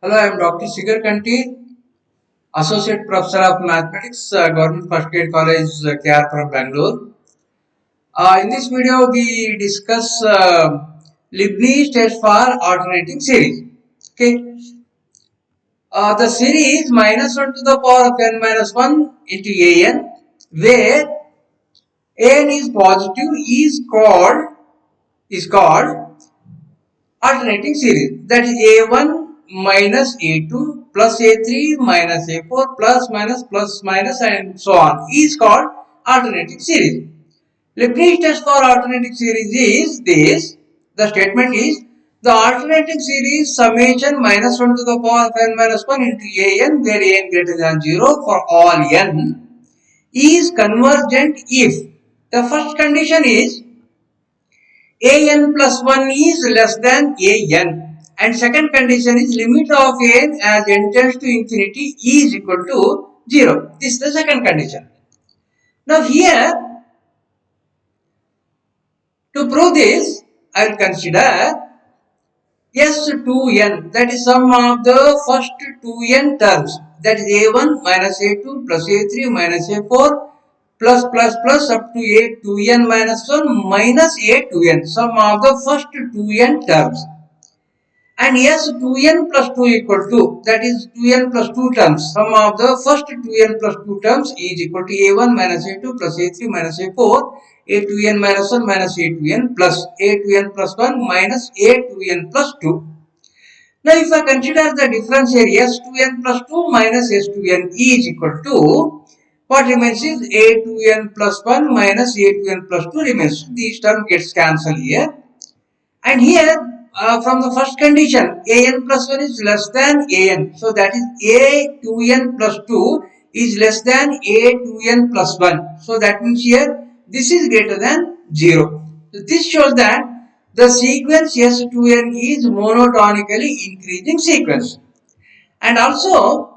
Hello, I am Dr. Shigar Kanti, Associate Professor of Mathematics, Government First Grade College, KR from Bangalore. In this video, we discuss Leibniz test for alternating series. Okay, the series minus 1 to the power of n minus 1 into an, where n is positive, is called alternating series. That is a1 minus a2 plus a3 minus a4 plus minus and so on is called alternating series. Leibniz test for alternating series is this. The statement is the alternating series summation minus 1 to the power of n minus 1 into an, where n greater than 0 for all n, is convergent if the first condition is an plus 1 is less than an, and second condition is limit of an as n tends to infinity is equal to 0. This is the second condition. Now here, to prove this, I will consider S2n, that is sum of the first 2n terms, that is a1 minus a2 plus a3 minus a4 plus up to a2n minus 1 minus a2n, sum of the first 2n terms. And yes, 2n plus 2 equal to, that is 2n plus 2 terms. Sum of the first 2n plus 2 terms is equal to a1 minus a2 plus a3 minus a4, a2n minus 1 minus a2n plus a2n plus 1 minus a2n plus 2. Now, if I consider the difference here, s2n plus 2 minus s2n is equal to, what remains is a2n plus 1 minus a2n plus 2 remains. These terms gets cancelled here. And here, from the first condition, an plus 1 is less than an. So that is a2n plus 2 is less than a2n plus 1. So that means here, this is greater than 0. So this shows that the sequence S2n is monotonically increasing sequence. And also,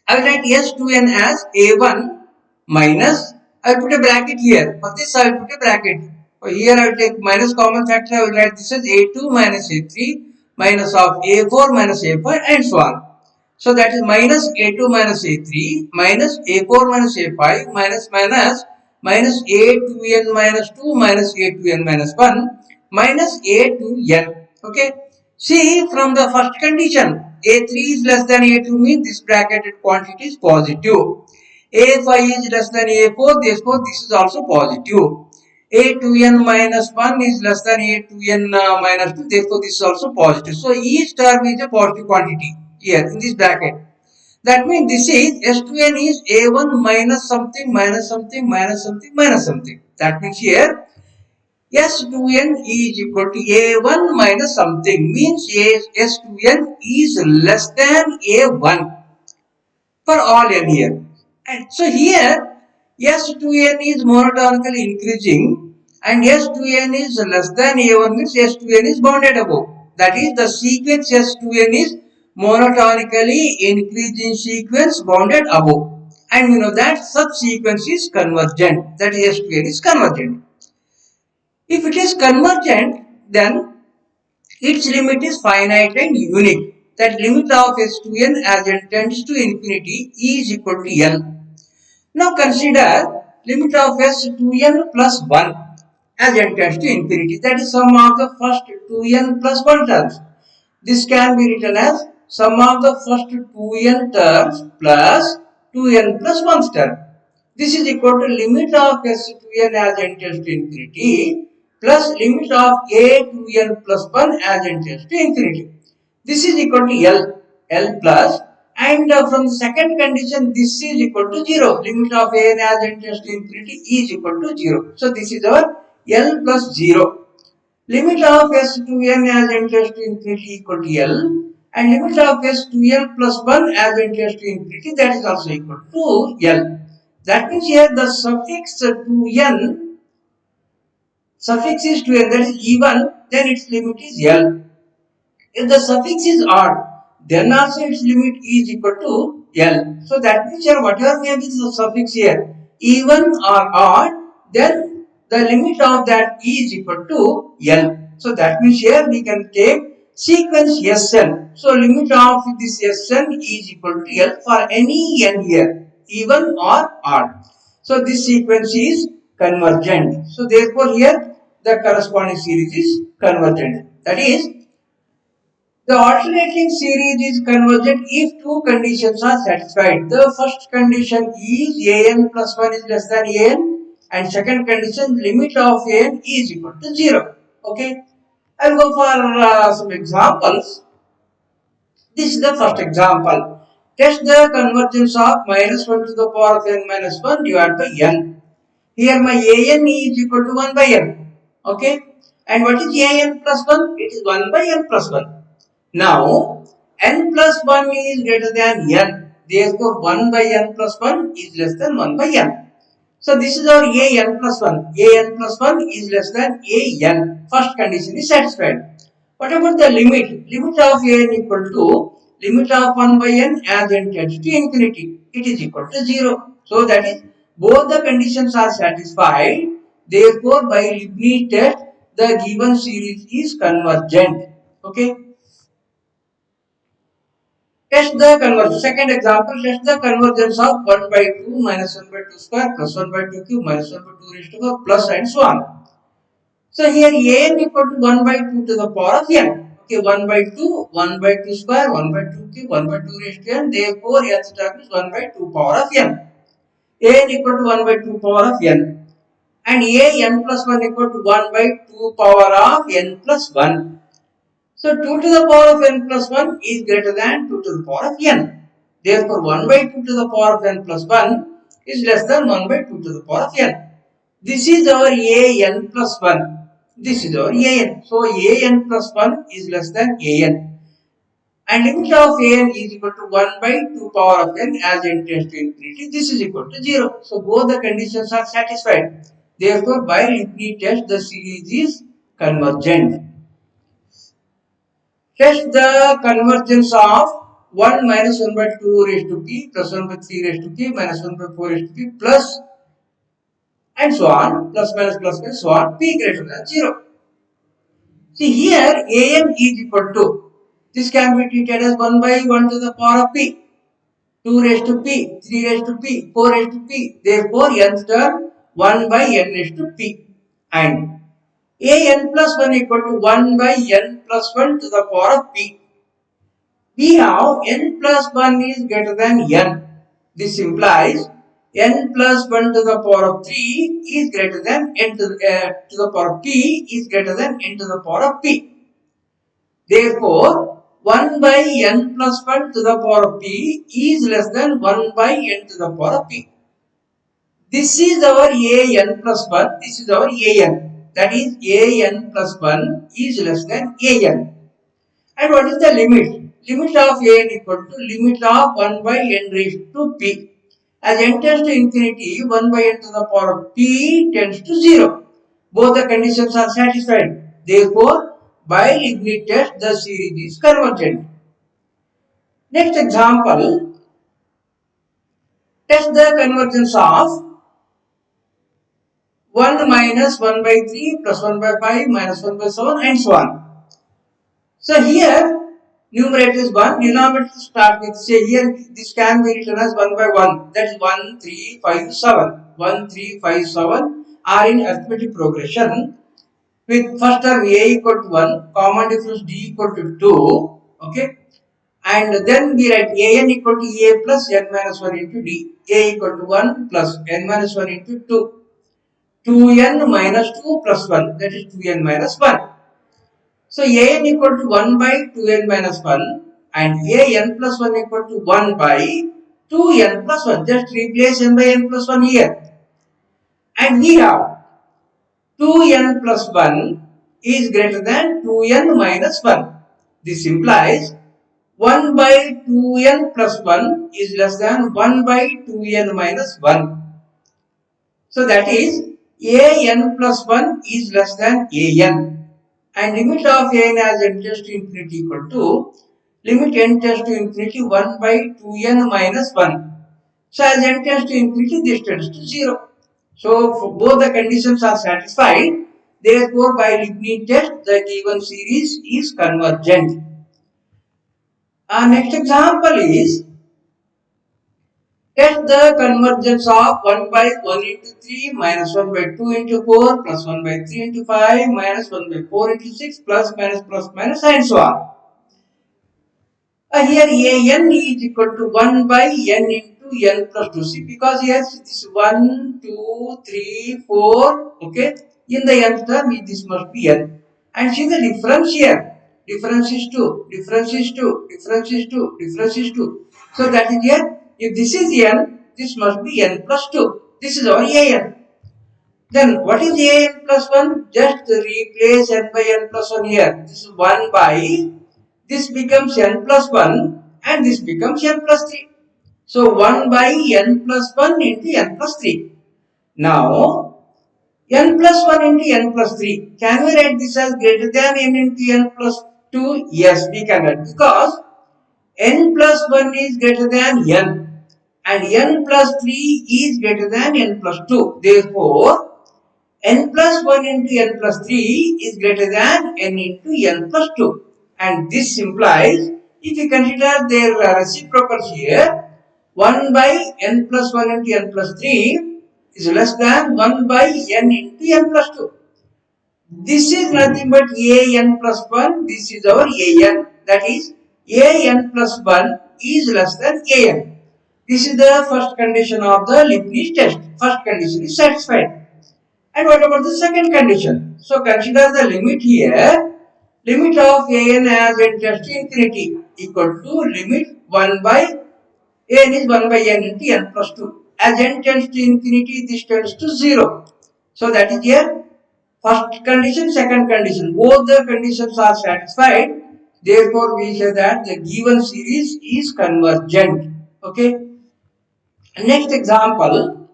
I will write S2n as A1 minus, I will put a bracket here. For this, I will put a bracket. So here, I will take minus common factor. I will write this as A2 minus A3 minus of A4 minus A5 and so on. So that is minus A2 minus A3 minus A4 minus A5 minus A2n minus 2 minus A2n minus 1 minus A2n. Okay. See, from the first condition, A3 is less than A2 means this bracketed quantity is positive. A5 is less than A4, therefore this is also positive. A2n minus 1 is less than A2n minus 2, therefore this is also positive. So each term is a positive quantity here in this bracket. That means this is S2n is A1 minus something minus something minus something minus something. That means here S2n is equal to A1 minus something, means S2n is less than A1 for all n here. And so here S2n is monotonically increasing and S2n is less than A1 means S2n is bounded above. That is, the sequence S2n is monotonically increasing sequence bounded above. And we know that such sequence is convergent. That is, S2n is convergent. If it is convergent, then its limit is finite and unique. That limit of S2n as it tends to infinity is equal to L. Now consider limit of S2n plus 1 as n tends to infinity. That is sum of the first 2n plus 1 terms. This can be written as sum of the first 2n terms plus 2n plus 1 term. This is equal to limit of S2n as n tends to infinity plus limit of a2n plus 1 as n tends to infinity. This is equal to L plus, and from the second condition this is equal to 0. Limit of n as n tends to infinity is equal to 0. So this is our L plus 0. Limit of S2n as n tends to infinity equal to L, and limit of S2n plus 1 as n tends to infinity, that is also equal to L. That means here the suffix 2n, suffix is 2n, that is even, then its limit is L. If the suffix is odd, then also its limit is equal to L. So that means here whatever may be the suffix here, even or odd, then the limit of that is equal to L. So that means here we can take sequence Sn. So limit of this Sn is equal to L for any n here, even or odd. So this sequence is convergent. So therefore here the corresponding series is convergent. That is, the alternating series is convergent if two conditions are satisfied. The first condition is an plus 1 is less than an, and second condition limit of an is equal to 0. Okay. I'll go for some examples. This is the first example. Test the convergence of minus 1 to the power of n minus 1 divided by n. Here my an is equal to 1 by n. Okay. And what is an plus 1? It is 1 by n plus 1. Now, n plus 1 is greater than n. Therefore, 1 by n plus 1 is less than 1 by n. So, this is our an plus 1. An plus 1 is less than an. First condition is satisfied. What about the limit? Limit of an equal to limit of 1 by n as n tends to infinity. It is equal to 0. So, that is both the conditions are satisfied. Therefore, by Leibniz test, the given series is convergent. Okay. Test the convergence. Second example, test the convergence of 1 by 2 minus 1 by 2 square plus 1 by 2 cube minus 1 by 2 raised to the plus and so on. So here n equal to 1 by 2 to the power of n. Okay, 1 by 2, 1 by 2 square, 1 by 2 cube, 1 by 2 raised to n. Therefore, nth term is 1 by 2 power of n. n equal to 1 by 2 power of n. And n plus 1 equal to 1 by 2 power of n plus 1. So 2 to the power of n plus 1 is greater than 2 to the power of n. Therefore, 1 by 2 to the power of n plus 1 is less than 1 by 2 to the power of n. This is our an plus 1. This is our an. So, an plus 1 is less than an. And limit of an is equal to 1 by 2 power of n as n tends to infinity. This is equal to 0. So, both the conditions are satisfied. Therefore, by Leibniz test, the series is convergent. Test the convergence of 1 minus 1 by 2 raised to p plus 1 by 3 raised to p minus 1 by 4 raised to p plus and so on, plus minus so on, p greater than 0. See here, an is equal to, this can be treated as 1 by 1 to the power of p, 2 raised to p, 3 raised to p, 4 raised to p. Therefore, nth term 1 by n raised to p. And an plus 1 equal to 1 by n plus 1 to the power of p. We have n plus 1 is greater than n. This implies n plus 1 to the power of 3 is greater than n to the power of p is greater than n to the power of p. Therefore, 1 by n plus 1 to the power of p is less than 1 by n to the power of p. This is our an plus 1. This is our an. That is an plus 1 is less than an. And what is the limit? Limit of n equal to limit of 1 by n raised to p. As n tends to infinity, 1 by n to the power of p tends to 0. Both the conditions are satisfied. Therefore, by Leibniz test, the series is convergent. Next example, test the convergence of 1 minus 1 by 3 plus 1 by 5 minus 1 by 7 and so on. So here, numerator is 1, denominator start with, say here this can be written as 1 by 1, that is 1, 3, 5, 7. 1, 3, 5, 7 are in arithmetic progression with first term a equal to 1, common difference d equal to 2, okay, and then we write an equal to a plus n minus 1 into d, a equal to 1 plus n minus 1 into 2, 2n minus 2 plus 1, that is 2n minus 1. So, an equal to 1 by 2n minus 1 and an plus 1 equal to 1 by 2n plus 1. Just replace n by n plus 1 here. And we have 2n plus 1 is greater than 2n minus 1. This implies 1 by 2n plus 1 is less than 1 by 2n minus 1. So, that is an plus 1 is less than an. And limit of n as n tends to infinity equal to limit n tends to infinity 1 by 2n minus 1. So as n tends to infinity, this tends to 0. So both the conditions are satisfied. Therefore, by Leibniz test, the given series is convergent. Our next example is test the convergence of 1 by 1 into 3 minus 1 by 2 into 4 plus 1 by 3 into 5 minus 1 by 4 into 6 plus minus and so on. Here an is equal to 1 by n into n plus 2. See, because here this 1, 2, 3, 4, okay. In the nth term, this must be n. And see the difference here. Difference is 2, difference is 2, difference is 2, difference is 2. So that is here. If this is n, this must be n plus 2. This is our an. Then what is an plus 1? Just replace n by n plus 1 here. This is 1 by, this becomes n plus 1 and this becomes n plus 3. So 1 by n plus 1 into n plus 3. Now, n plus 1 into n plus 3. Can we write this as greater than n into n plus 2? Yes, we can write, because n plus 1 is greater than n and n plus 3 is greater than n plus 2. Therefore, n plus 1 into n plus 3 is greater than n into n plus 2. And this implies, if you consider their reciprocals here, 1 by n plus 1 into n plus 3 is less than 1 by n into n plus 2. This is nothing but an plus 1. This is our an. That is, an plus 1 is less than an. This is the first condition of the Leibniz test. First condition is satisfied. And what about the second condition? So consider the limit here. Limit of an as n tends to infinity equal to limit 1 by n is 1 by n into n plus 2. As n tends to infinity, this tends to 0. So that is here. First condition, second condition. Both the conditions are satisfied. Therefore, we say that the given series is convergent. Okay. Next example.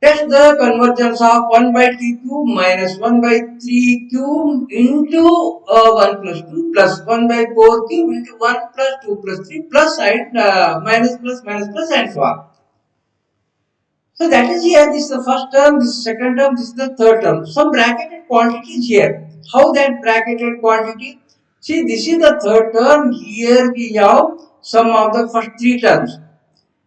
Test the convergence of 1 by 3 cube minus 1 by 3 cube into 1 plus 2 plus 1 by 4 cube into 1 plus 2 plus 3 plus and minus plus and so on. So that is here, this is the first term, this is the second term, this is the third term. Some bracketed quantities here. How that bracketed quantity? See, this is the third term. Here we have sum of the first three terms.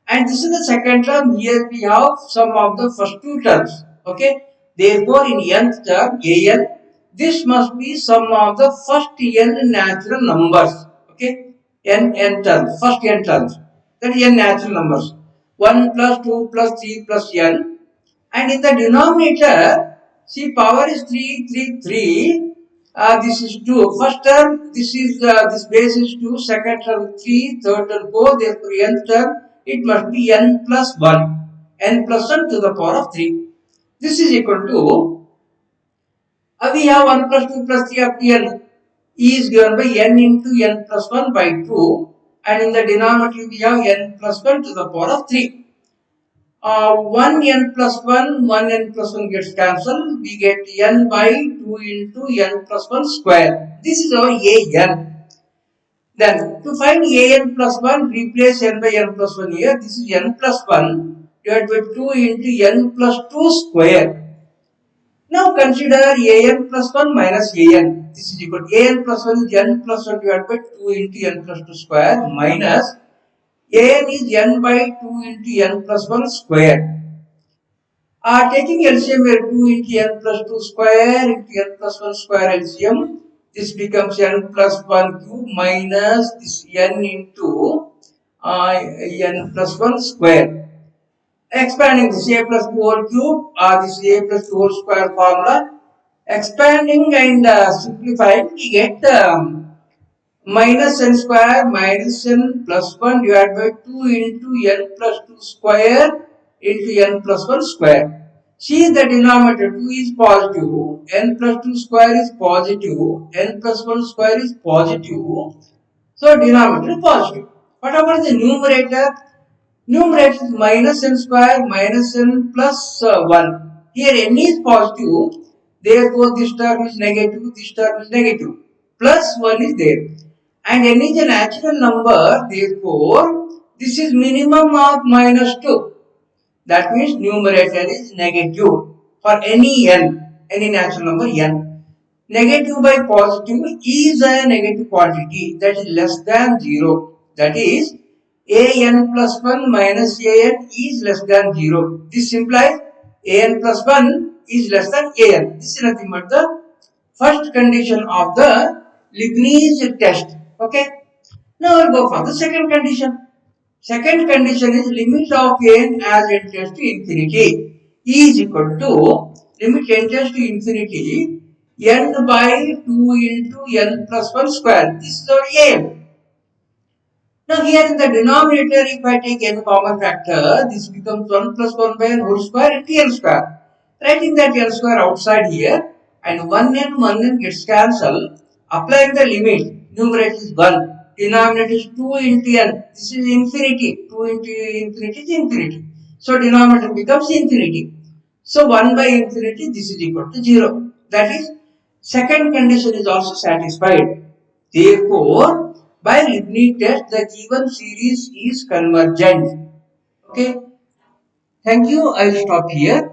And this is the second term. Here we have sum of the first two terms. Okay. Therefore, in nth term, an, this must be sum of the first n natural numbers. Okay. N terms, first n terms. That is n natural numbers. 1 plus 2 plus 3 plus n. And in the denominator, see, power is 3, 3, 3. This is 2. First term, this is this base is 2. Second term, 3. Third term, 4. Therefore, nth term, it must be n plus 1. N plus 1 to the power of 3. This is equal to, we have 1 plus 2 plus 3 up to n is given by n into n plus 1 by 2. And in the denominator, we have n plus 1 to the power of 3. 1 n plus 1 n plus 1 gets cancelled. We get n by 2 into n plus 1 square. This is our an. Then to find an plus 1, replace n by n plus 1 here. This is n plus 1 divided by 2 into n plus 2 square. Now consider an plus 1 minus an. This is equal to an plus 1 is n plus 1 divided by 2 into n plus 2 square minus an is n by 2 into n plus 1 square. Taking LCM here, 2 into n plus 2 square into n plus 1 square LCM. This becomes n plus 1 cube minus this n into n plus 1 square. Expanding this a plus 2 whole cube, this a plus 2 whole square formula. Expanding and simplifying, we get minus n square minus n plus 1 divided by 2 into n plus 2 square into n plus 1 square. See, the denominator 2 is positive, n plus 2 square is positive, n plus 1 square is positive. So, denominator is positive. What about the numerator? Numerator is minus n square minus n plus 1. Here n is positive, therefore this term is negative, this term is negative. Plus 1 is there. And n is a natural number, therefore this is minimum of minus 2. That means numerator is negative. for any natural number n. Negative by positive is a negative quantity that is less than 0. That is, an plus 1 minus an is less than 0. This implies an plus 1 is less than an. This is nothing but the first condition of the Leibniz test. Okay. Now we'll go for the second condition. Second condition is limit of n as n tends to infinity is equal to limit n tends to infinity n by 2 into n plus 1 square. This is our n. Now here in the denominator, if I take n common factor, this becomes 1 plus 1 by n whole square into n square. Writing that n square outside here, and 1n gets cancelled. Applying the limit, numerator is 1, denominator is 2 into n. This is infinity. 2 into infinity is infinity. So denominator becomes infinity. So 1 by infinity, this is equal to 0. That is, second condition is also satisfied. Therefore, by Leibniz test, the given series is convergent. Okay. Thank you. I'll stop here.